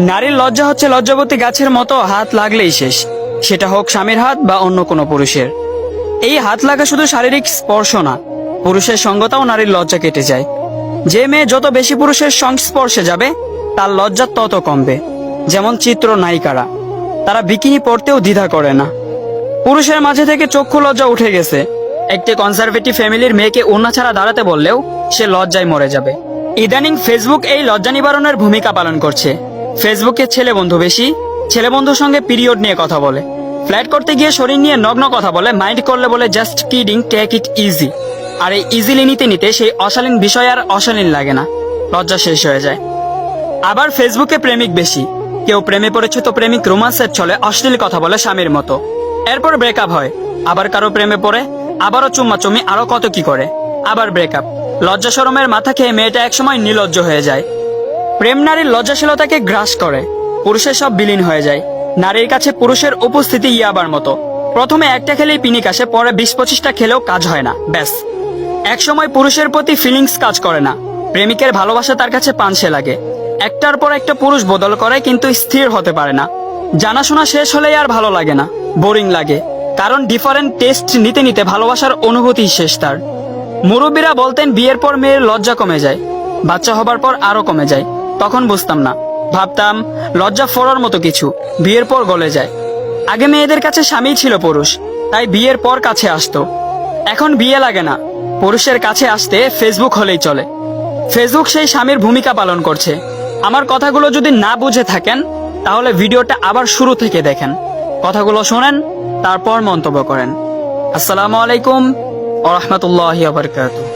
নারীর লজ্জা হচ্ছে লজ্জাবতী গাছের মতো, হাত লাগলেই শেষ, সেটা হোক স্বামীর হাত বা অন্য কোনো পুরুষের। এই হাত লাগা শুধু শারীরিক স্পর্শ না, পুরুষের সঙ্গতাও নারীর লজ্জা কেটে যায়। যে মেয়ে যত বেশি পুরুষের সংস্পর্শে যাবে তার লজ্জা তত কমবে। যেমন চিত্র নায়িকারা, তারা বিকিনি পরতেও দ্বিধা করে না। পুরুষের মাঝে থেকে চক্ষু লজ্জা উঠে গেছে। একটি কনজারভেটিভ ফ্যামিলির মেয়েকে ওড়না ছাড়া দাঁড়াতে বললেও সে লজ্জায় মরে যাবে। ইদানিং ফেসবুক এই লজ্জা নিবারণের ভূমিকা পালন করছে। ফেসবুকে ছেলে বন্ধু বেশি, ছেলে বন্ধুর সঙ্গে পিরিয়ড নিয়ে কথা বলে, ফ্ল্যাট করতে গিয়ে শরীর নিয়ে নগ্ন কথা বলে, মাইন্ড করলে বলে just kidding, take it easy. আর এই ইজিলি নিতে নিতে সেই অশালীন বিষয় আর অশালীন লাগে না, লজ্জা শেষ হয়ে যায়। আবার ফেসবুকে প্রেমিক বেশি, কেউ প্রেমে পড়েছে তো প্রেমিক রোমান্সের ছলে অশ্লীল কথা বলে স্বামীর মতো, এরপর ব্রেকআপ হয়। আবার কারো প্রেমে পড়ে, আবারও চুম্মাচুম্মি, আরো কত কি করে, আবার ব্রেকআপ। লজ্জা শরমের মাথা খেয়ে মেয়েটা একসময় নির্লজ্জ হয়ে যায়। প্রেম নারীর লজ্জাশীলতাকে গ্রাস করে, পুরুষের সব বিলীন হয়ে যায়। নারীর কাছে পুরুষের উপস্থিতি ইয়াবার মতো, প্রথমে একটা খেলেই পিনিক আসে, পরে 20-25টা খেলেও কাজ হয় না, ব্যাস। একসময় পুরুষের প্রতি ফিলিংস কাজ করে না, প্রেমিকের ভালোবাসা তার কাছে পানসে লাগে। একটার পর একটা পুরুষ বদল করে কিন্তু স্থির হতে পারে না। জানাশোনা শেষ হলেই আর ভালো লাগে না, বোরিং লাগে, কারণ ডিফারেন্ট টেস্ট নিতে নিতে ভালোবাসার অনুভূতি শেষ তার। মুরব্বীরা বলতেন বিয়ের পর মেয়ের লজ্জা কমে যায়, বাচ্চা হবার পর আরো কমে যায়। তখন বুঝতাম না, ভাবতাম লজ্জা ফোড়ার মতো কিছু, বিয়ের পর গলে যায়। আগে মেয়েদের কাছে স্বামী ছিল পুরুষ, তাই বিয়ের পর কাছে আসতো। এখন বিয়ে লাগে না, পুরুষের কাছে আসতে ফেসবুক হলেই চলে। ফেসবুক সেই স্বামীর ভূমিকা পালন করছে। আমার কথাগুলো যদি না বুঝে থাকেন তাহলে ভিডিওটা আবার শুরু থেকে দেখেন, কথাগুলো শোনেন, তারপর মন্তব্য করেন। আসসালামু আলাইকুম ওয়া রাহমাতুল্লাহি ওয়া বারাকাতুহু।